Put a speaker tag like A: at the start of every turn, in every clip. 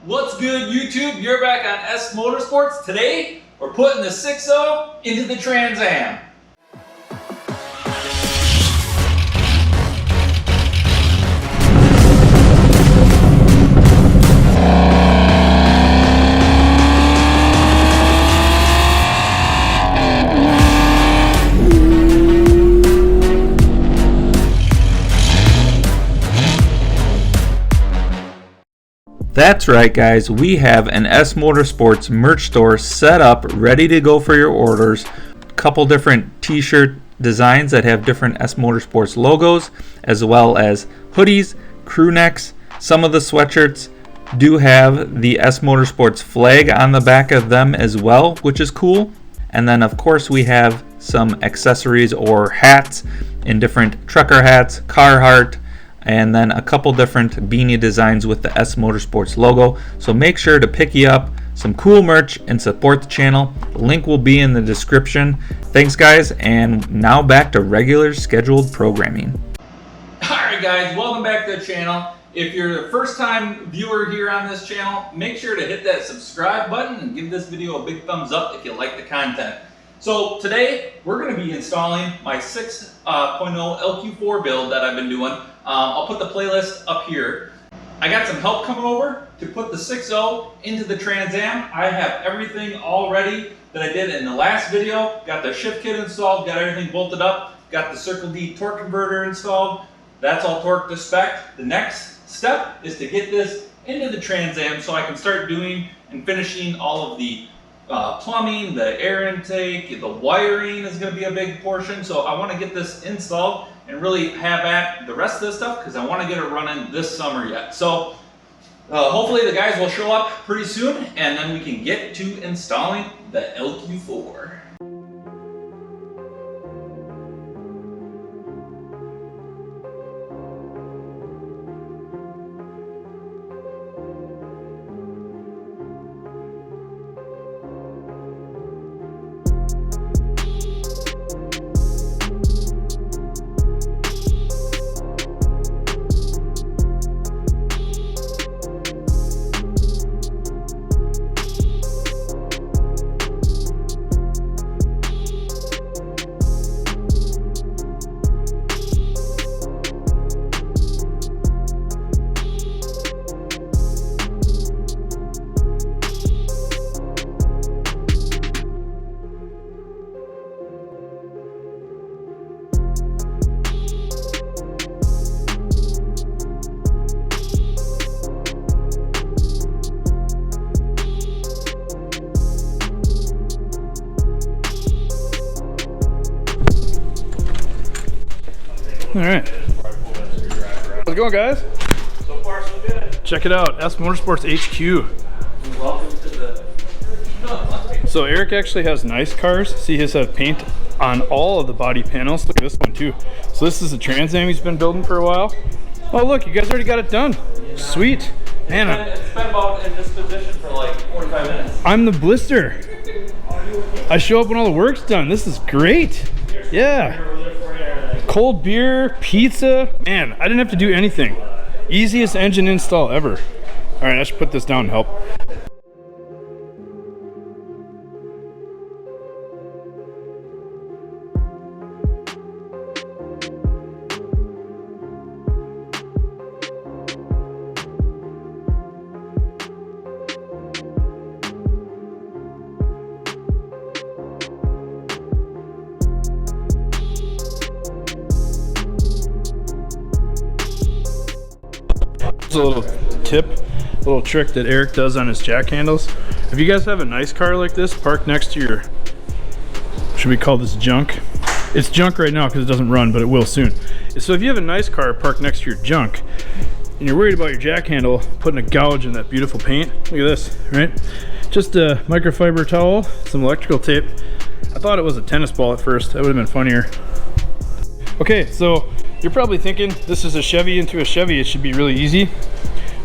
A: What's good, YouTube? You're back on S Motorsports. Today, we're putting the 6.0 into the Trans Am.
B: That's right, guys, we have an S Motorsports merch store set up, ready to go for your orders. A couple different t-shirt designs that have different S Motorsports logos, as well as hoodies, crew necks. Some of the sweatshirts do have the S Motorsports flag on the back of them as well, which is cool. And then of course we have some accessories or hats in different trucker hats, Carhartt, and then a couple different beanie designs with the S Motorsports logo. So make sure to pick you up some cool merch and support the channel. The link will be in the description. Thanks, guys, and now back to regular scheduled programming.
A: Alright guys, welcome back to the channel. If you're a first time viewer here on this channel, make sure to hit that subscribe button and give this video a big thumbs up if you like the content. So today, we're going to be installing my 6.0 LQ4 build that I've been doing. I'll put the playlist up here. I got some help coming over to put the 6.0 into the Trans Am. I have everything all ready that I did in the last video. Got the shift kit installed, got everything bolted up, got the Circle D torque converter installed. That's all torqued to spec. The next step is to get this into the Trans Am so I can start doing and finishing all of the plumbing, the air intake, the wiring is going to be a big portion. So I want to get this installed and really have at the rest of this stuff because I want to get it running this summer yet. So hopefully the guys will show up pretty soon and then we can get to installing the LQ4.
C: All right. How's it going, guys?
A: So far so good.
C: Check it out, S Motorsports HQ.
A: Welcome to the...
C: So Eric actually has nice cars. See, his have paint on all of the body panels. Look at this one too. So this is the Trans Am he's been building for a while. Oh look, you guys already got it done. Sweet. Man,
A: It's been about in this position for like 45 minutes.
C: I'm the blister. I show up when all the work's done. This is great. Yeah. Cold beer, pizza. Man, I didn't have to do anything. Easiest engine install ever. All right, I should put this down and help. A little tip, a little trick that Eric does on his jack handles. If you guys have a nice car like this parked next to your, should we call this junk? It's junk right now because it doesn't run, but it will soon. So if you have a nice car parked next to your junk and you're worried about your jack handle putting a gouge in that beautiful paint, look at this, right? Just a microfiber towel, some electrical tape. I thought it was a tennis ball at first. That would have been funnier. Okay, so you're probably thinking this is a Chevy into a Chevy, it should be really easy.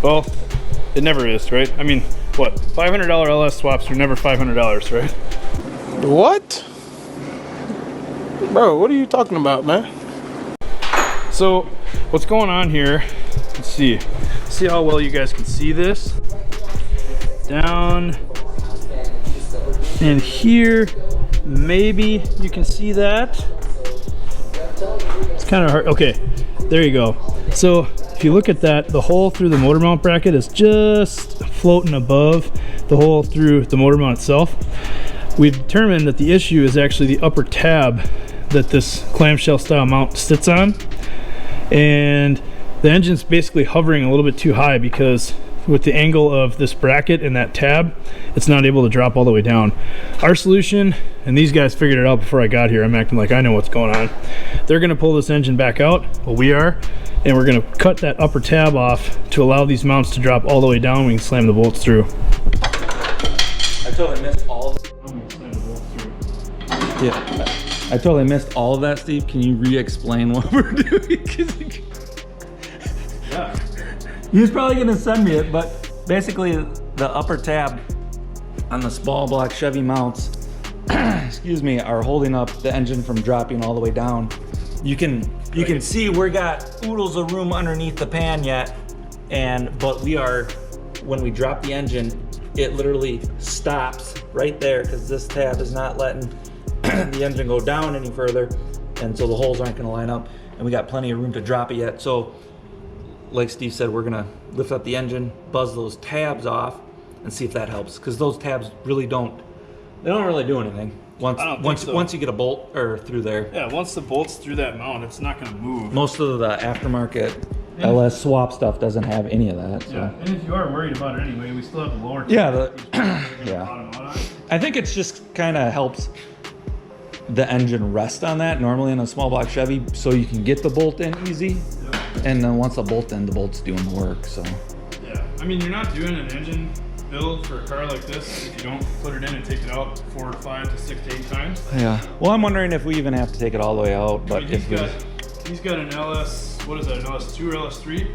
C: Well, it never is, right? I mean, what? $500 LS swaps are never $500, right?
D: What? Bro, what are you talking about, man?
C: So, what's going on here? Let's see how well you guys can see this. down. And here, maybe you can see that. It's kind of hard. Okay, there you go. So if you look at that, the hole through the motor mount bracket is just floating above the hole through the motor mount itself. We've determined that the issue is actually the upper tab that this clamshell style mount sits on. And the engine's basically hovering a little bit too high because with the angle of this bracket and that tab, it's not able to drop all the way down. Our solution, and these guys figured it out before I got here, I'm acting like I know what's going on. They're gonna pull this engine back out, well we are, and we're gonna cut that upper tab off to allow these mounts to drop all the way down. We can slam the bolts through.
B: I totally missed all of Yeah, I totally missed all of that, Steve. Can you re-explain what we're doing?
C: Yeah.
B: He was probably gonna send me it, but basically the upper tab on the small block Chevy mounts, excuse me, are holding up the engine from dropping all the way down. You can see we got oodles of room underneath the pan yet, but we are, when we drop the engine, it literally stops right there because this tab is not letting the engine go down any further, and so the holes aren't gonna line up, and we got plenty of room to drop it yet. So like Steve said, we're gonna lift up the engine, buzz those tabs off, and see if that helps. Because those tabs really don't really do anything once you get a bolt or through there.
C: Yeah, once the bolt's through that mount, it's not gonna move.
B: Most of the aftermarket LS swap stuff doesn't have any of that. So.
C: Yeah, and if you are worried about it anyway, we still have the lower.
B: Yeah,
C: yeah.
B: I think it's just kind of helps the engine rest on that normally in a small block Chevy, so you can get the bolt in easy. And then once the bolt in, the bolt's doing the work, so.
C: Yeah, I mean, you're not doing an engine build for a car like this if you don't put it in and take it out 4 to 5 to 6 to 8 times.
B: Yeah, well, I'm wondering if we even have to take it all the way out, but
C: I mean, he's got an LS, what is that, an LS2 or LS3?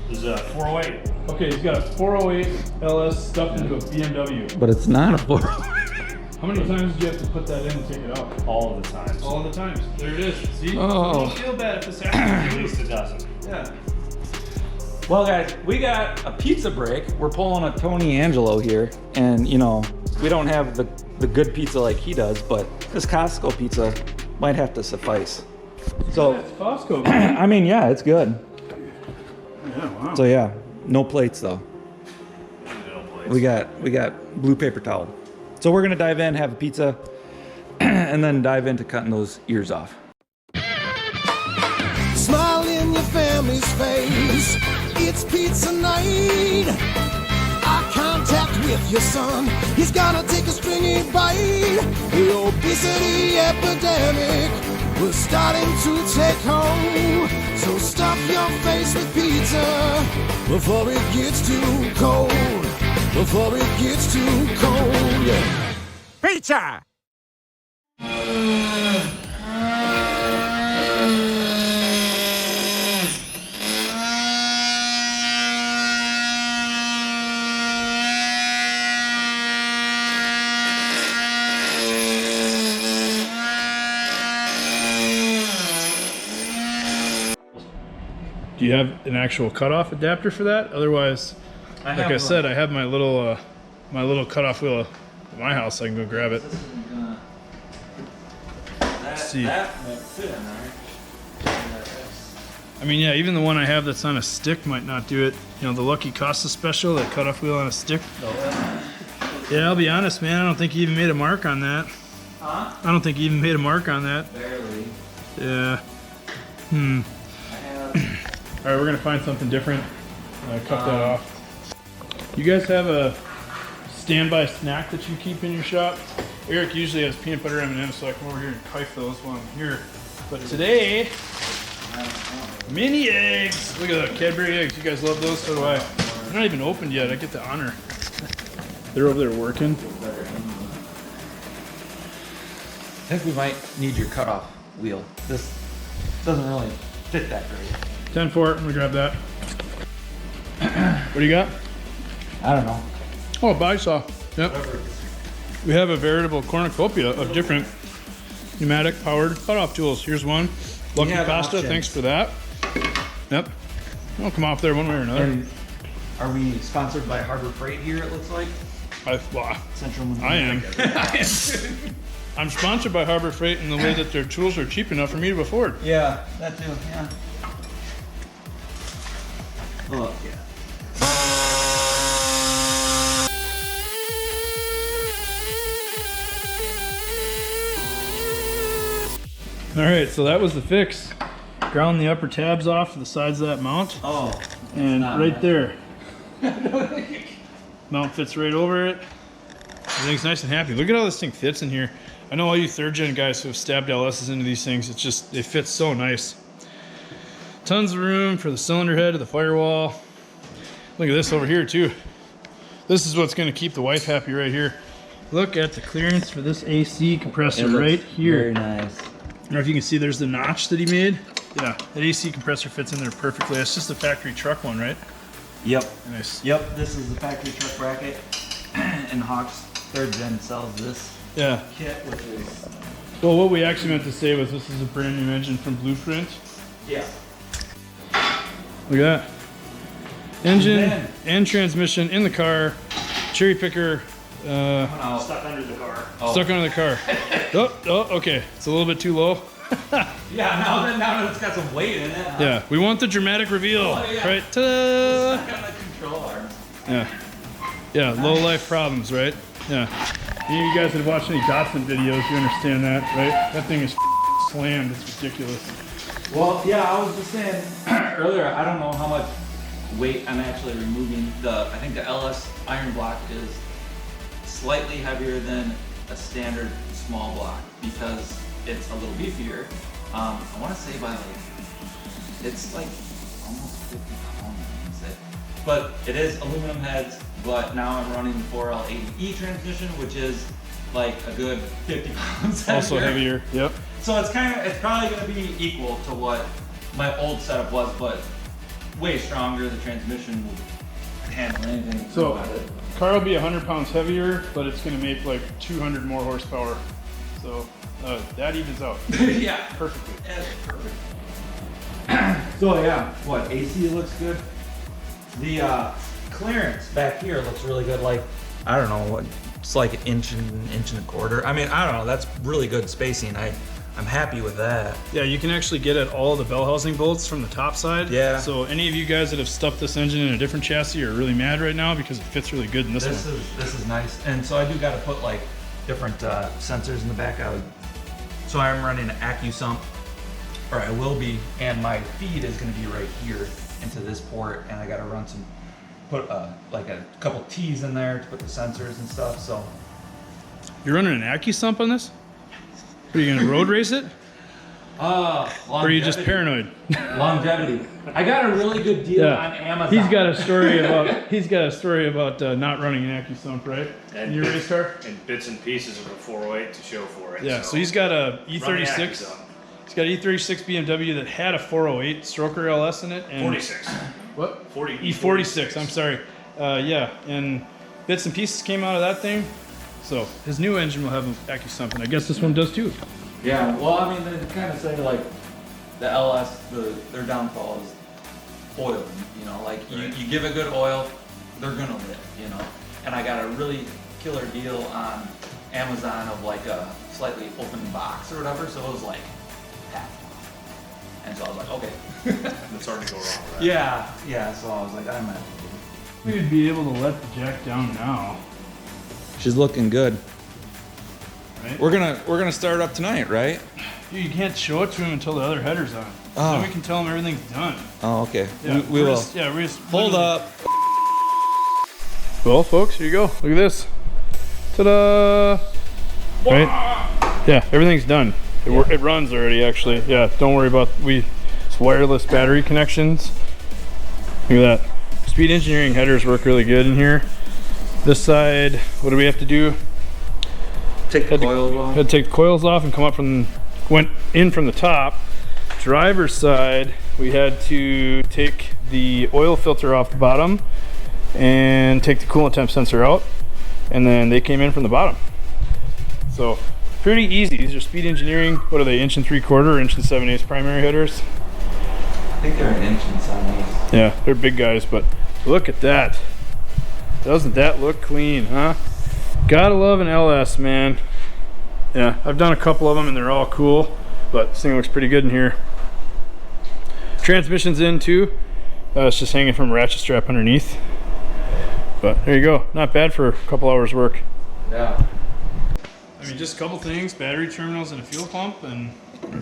E: There's a 408.
C: Okay, he's got a 408 LS stuffed into a BMW.
B: But it's not a 408.
C: How many times did you have to put that in and take it out?
E: All of the times.
C: All the times. There it is. See?
B: Oh.
C: Don't feel bad if this happens.
E: At least a dozen.
C: Yeah.
B: Well, guys, we got a pizza break. We're pulling a Tony Angelo here, and you know, we don't have the good pizza like he does, but this Costco pizza might have to suffice. So,
C: Yeah, it's Costco.
B: I mean, yeah, it's good.
C: Yeah, wow.
B: So yeah, no plates though.
E: No place.
B: We got blue paper towel. So we're gonna dive in, have a pizza, and then dive into cutting those ears off.
F: Smile in your family's face. It's pizza night. Eye contact with your son. He's gonna take a stringy bite. The obesity epidemic was starting to take hold. So stuff your face with pizza before it gets too cold. Before it gets too cold. Yeah. Pizza!
C: Do you have an actual cutoff adapter for that? Otherwise, like I said, I have my little cutoff wheel at my house. I can go grab it. See.
B: That won't fit in there.
C: I mean, yeah, even the one I have that's on a stick might not do it. You know, the Lucky Costa special, that cutoff wheel on a stick. Yeah, I'll be honest, man. I don't think he even made a mark on that.
B: Huh?
C: I don't think he even made a mark on that.
B: Barely.
C: Yeah. All right, we're gonna find something different. Cut that off. You guys have a standby snack that you keep in your shop? Eric usually has peanut butter M&Ms, so I come over here and kife those while I'm here. But today, mini eggs. Look at that, Cadbury eggs. You guys love those, so do I. They're not even opened yet. I get the honor. They're over there working.
B: I think we might need your cutoff wheel. This doesn't really fit that great.
C: 10-4, let me grab that. What do you got?
B: I don't know.
C: Oh, a body saw. Yep. We have a veritable cornucopia of different pneumatic powered cutoff tools. Here's one. Lucky
B: have
C: Costa,
B: options.
C: thanks for that. Yep. It'll come off there one way or another.
B: And Are we sponsored by Harbor Freight here, it looks like?
C: Central I am. I'm sponsored by Harbor Freight in the way that their tools are cheap enough for me to afford.
B: Yeah, that too, yeah. Oh, yeah.
C: All right, so that was the fix. Ground the upper tabs off to the sides of that mount.
B: Oh.
C: And right there. Mount fits right over it. Everything's nice and happy. Look at how this thing fits in here. I know all you third gen guys who have stabbed LSs into these things, it's just, they fit so nice. Tons of room for the cylinder head to the firewall. Look at this over here too. This is what's gonna keep the wife happy right here. Look at the clearance for this AC compressor right here.
B: Very nice.
C: I don't know if you can see there's the notch that he made. Yeah, that AC compressor fits in there perfectly. That's just a factory truck one, right?
B: Yep.
C: Nice.
B: Yep, this is the factory truck bracket. And Hawk's 3rd gen sells this
C: Yeah.
B: kit, which is...
C: Well, what we actually meant to say was this is a brand new engine from Blueprint.
B: Yeah.
C: Look at that. Engine
B: Man.
C: and transmission in the car. Cherry picker.
E: Stuck under the car.
C: Stuck under the car. Oh, okay. It's a little bit too low.
B: Yeah, now that it's got some weight in it. Huh?
C: Yeah, we want the dramatic reveal.
B: Oh, yeah.
C: Right? Ta-da!
B: Stuck on the control arm.
C: Yeah. Yeah, low life problems, right? Yeah. Any of you guys that have watched any Dotson videos, you understand that, right? That thing is slammed. It's ridiculous.
B: Well, yeah, I was just saying earlier, I don't know how much weight I'm actually removing. I think the LS iron block is slightly heavier than a standard small block because it's a little beefier. I want to say by it's like almost 50 pounds, I want to say. But it is aluminum heads, but now I'm running the 4L80E transmission, which is like a good 50 pounds heavier.
C: Also heavier, yep.
B: So it's probably going to be equal to what my old setup was, but way stronger. The transmission will handle anything.
C: So, car will be 100 pounds heavier, but it's going to make like 200 more horsepower. So, that evens out.
B: Yeah.
C: Perfectly.
B: Yeah, perfect. So yeah, what, AC looks good? The clearance back here looks really good. Like, I don't know, what it's like an inch and a quarter. I mean, I don't know, that's really good spacing. I'm happy with that.
C: Yeah, you can actually get at all the bell housing bolts from the top side.
B: Yeah.
C: So any of you guys that have stuffed this engine in a different chassis are really mad right now because it fits really good in this one.
B: This is nice. And so I do got to put like different sensors in the back. So I'm running an AccuSump, or I will be, and my feed is going to be right here into this port, and I got to put like a couple T's in there to put the sensors and stuff. So
C: You're running an AccuSump on this? Are you gonna road race it? Or are you just paranoid?
B: Longevity. I got a really good deal on Amazon.
C: He's got a story about not running an AccuSump, right?
E: And
C: in your race car?
E: And bits and pieces of a 408 to show for it.
C: Yeah, so he's got a
E: running
C: E36.
E: AccuSump.
C: He's got an E36 BMW that had a 408 stroker LS in it. And
E: 46.
C: What?
E: 40.
C: E46, I'm sorry. Yeah, and bits and pieces came out of that thing. So his new engine will have an AccuSump, and I guess this one does too.
B: Yeah, well, I mean, they kind of say like the LS, their downfall is oil. You know, like you give it good oil, they're gonna live. You know, and I got a really killer deal on Amazon of like a slightly open box or whatever, so it was like half off. And so I was like, okay.
E: That's hard to go wrong, right?
B: Yeah. So I was like, I might.
C: We'd be able to let the jack down now.
B: She's looking good.
C: Right?
B: We're gonna start up tonight, right?
C: Dude, you can't show it to him until the other header's on.
B: Oh.
C: Then we can tell him everything's done.
B: Oh, okay.
C: Yeah,
B: We will.
C: We're just
B: Hold up.
C: Well, folks, here you go. Look at this. Ta-da! Right? Yeah, everything's done. It runs already, actually. Yeah, don't worry about it's wireless battery connections. Look at that. Speed engineering headers work really good in here. This side, what do we have to do?
B: Take the coils off.
C: Had to take the coils off and come up went in from the top. Driver's side, we had to take the oil filter off the bottom and take the coolant temp sensor out, and then they came in from the bottom. So pretty easy. These are speed engineering. What are they? 1 3/4, 1 7/8 primary headers.
B: I think they're an inch and 7/8.
C: Yeah, they're big guys, but Look at that. Doesn't that look clean, huh? Gotta love an LS, man. Yeah, I've done a couple of them and they're all cool, but this thing looks pretty good in here. Transmission's in too. It's just hanging from a ratchet strap underneath. But there you go. Not bad for a couple hours work.
B: Yeah.
C: I mean, just a couple things, battery terminals and a fuel pump and...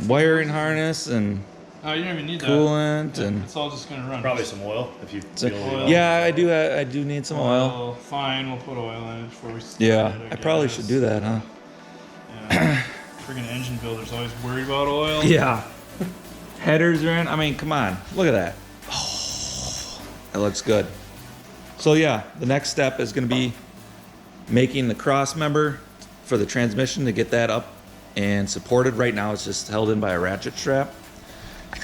B: Wiring harness and
C: Oh, you don't even need
B: coolant
C: that.
B: and...
C: It's all just gonna run.
E: Probably some oil if you feel
C: Oil.
B: Yeah, I do need some oil.
C: Fine, we'll put oil in it before we start
B: Yeah,
C: it,
B: I probably
C: guess.
B: should do that, huh?
C: Yeah. Friggin' engine builders always worried about oil.
B: Yeah. Headers are in. I mean, come on. Look at that. Oh, that looks good. So yeah, the next step is going to be making the cross member for the transmission to get that up and supported. Right now it's just held in by a ratchet strap.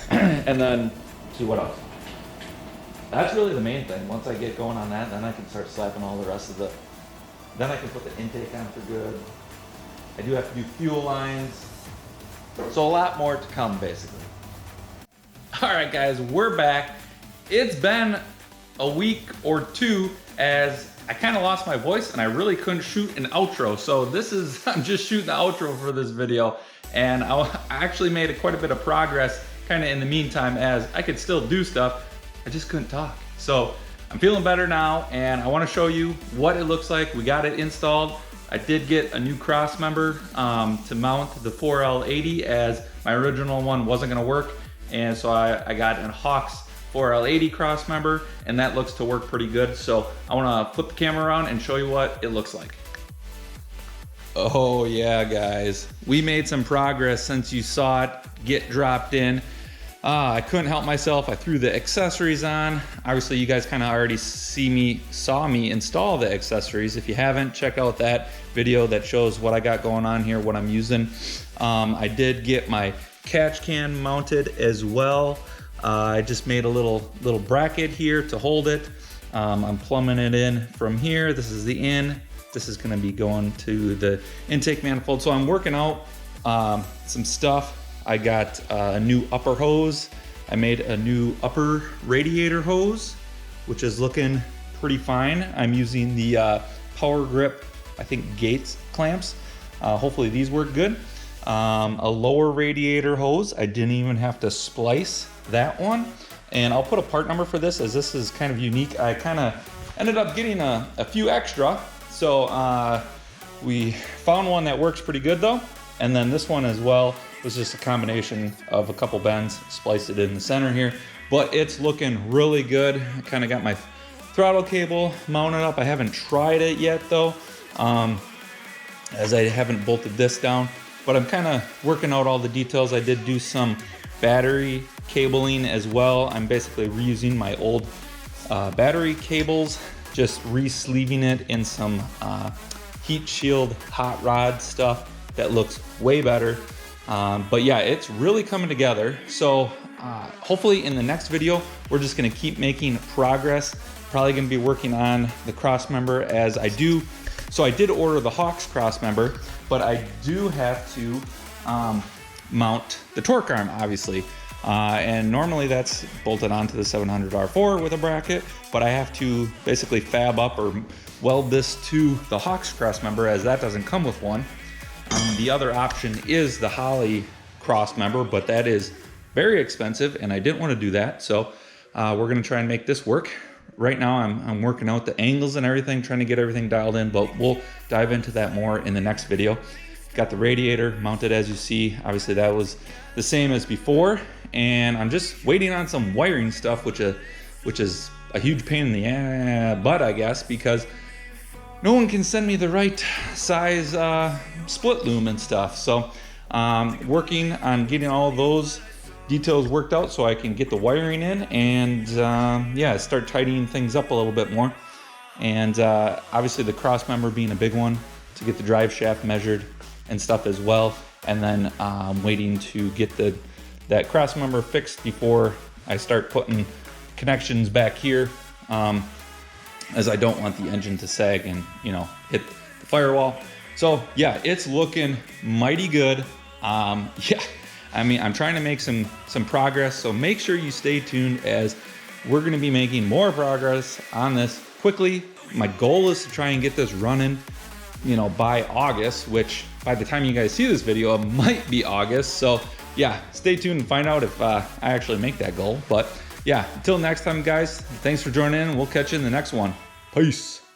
B: And then, see what else? That's really the main thing. Once I get going on that, then I can start slapping all the rest of the... Then I can put the intake on for good. I do have to do fuel lines. So a lot more to come, basically. All right, guys, we're back. It's been a week or two as I kind of lost my voice and I really couldn't shoot an outro. So this is, I'm just shooting the outro for this video. And I actually made quite a bit of progress kind of in the meantime as I could still do stuff. I just couldn't talk. So I'm feeling better now and I want to show you what it looks like. We got it installed. I did get a new cross member to mount the 4L80 as my original one wasn't going to work. And so I got a Hawks 4L80 cross member and that looks to work pretty good. So I want to flip the camera around and show you what it looks like. Oh yeah, guys, we made some progress since you saw it get dropped in. I couldn't help myself. I threw the accessories on. Obviously you guys kind of already saw me install the accessories. If you haven't, check out that video that shows what I got going on here, what I'm using. I did get my catch can mounted as well. I just made a little bracket here to hold it. I'm plumbing it in from here. This is the in. This is gonna be going to the intake manifold. So I'm working out some stuff. I got a new upper hose. I made a new upper radiator hose, which is looking pretty fine. I'm using the Power Grip, I think Gates clamps. Hopefully these work good. A lower radiator hose. I didn't even have to splice that one. And I'll put a part number for this as this is kind of unique. I kind of ended up getting a few extra. So we found one that works pretty good though. And then this one as well was just a combination of a couple bends, spliced it in the center here. But it's looking really good. I kind of got my throttle cable mounted up. I haven't tried it yet though, as I haven't bolted this down. But I'm kind of working out all the details. I did do some battery cabling as well. I'm basically reusing my old battery cables, just re-sleeving it in some heat shield hot rod stuff that looks way better. But yeah, it's really coming together. So hopefully in the next video, we're just gonna keep making progress. Probably gonna be working on the cross member as I do. So I did order the Hawks cross member, but I do have to mount the torque arm, obviously. And normally that's bolted onto the 700R4 with a bracket, but I have to basically fab up or weld this to the Hawks cross member as that doesn't come with one. The other option is the Holley cross member, but that is very expensive and I didn't want to do that. So we're gonna try and make this work. Right now I'm working out the angles and everything, trying to get everything dialed in, but we'll dive into that more in the next video. Got the radiator mounted as you see. Obviously that was the same as before. And I'm just waiting on some wiring stuff, which is a huge pain in the butt, I guess, because no one can send me the right size split loom and stuff. So working on getting all those details worked out so I can get the wiring in and yeah, start tidying things up a little bit more. And obviously the cross member being a big one to get the drive shaft measured and stuff as well. And then waiting to get that cross member fixed before I start putting connections back here, as I don't want the engine to sag and, you know, hit the firewall. So yeah, it's looking mighty good. Yeah, I mean, I'm trying to make some progress, so make sure you stay tuned as we're going to be making more progress on this quickly. My goal is to try and get this running, you know, by August, which by the time you guys see this video, it might be August. So yeah, stay tuned and find out if I actually make that goal. But yeah, until next time, guys, thanks for joining in, and we'll catch you in the next one. Peace.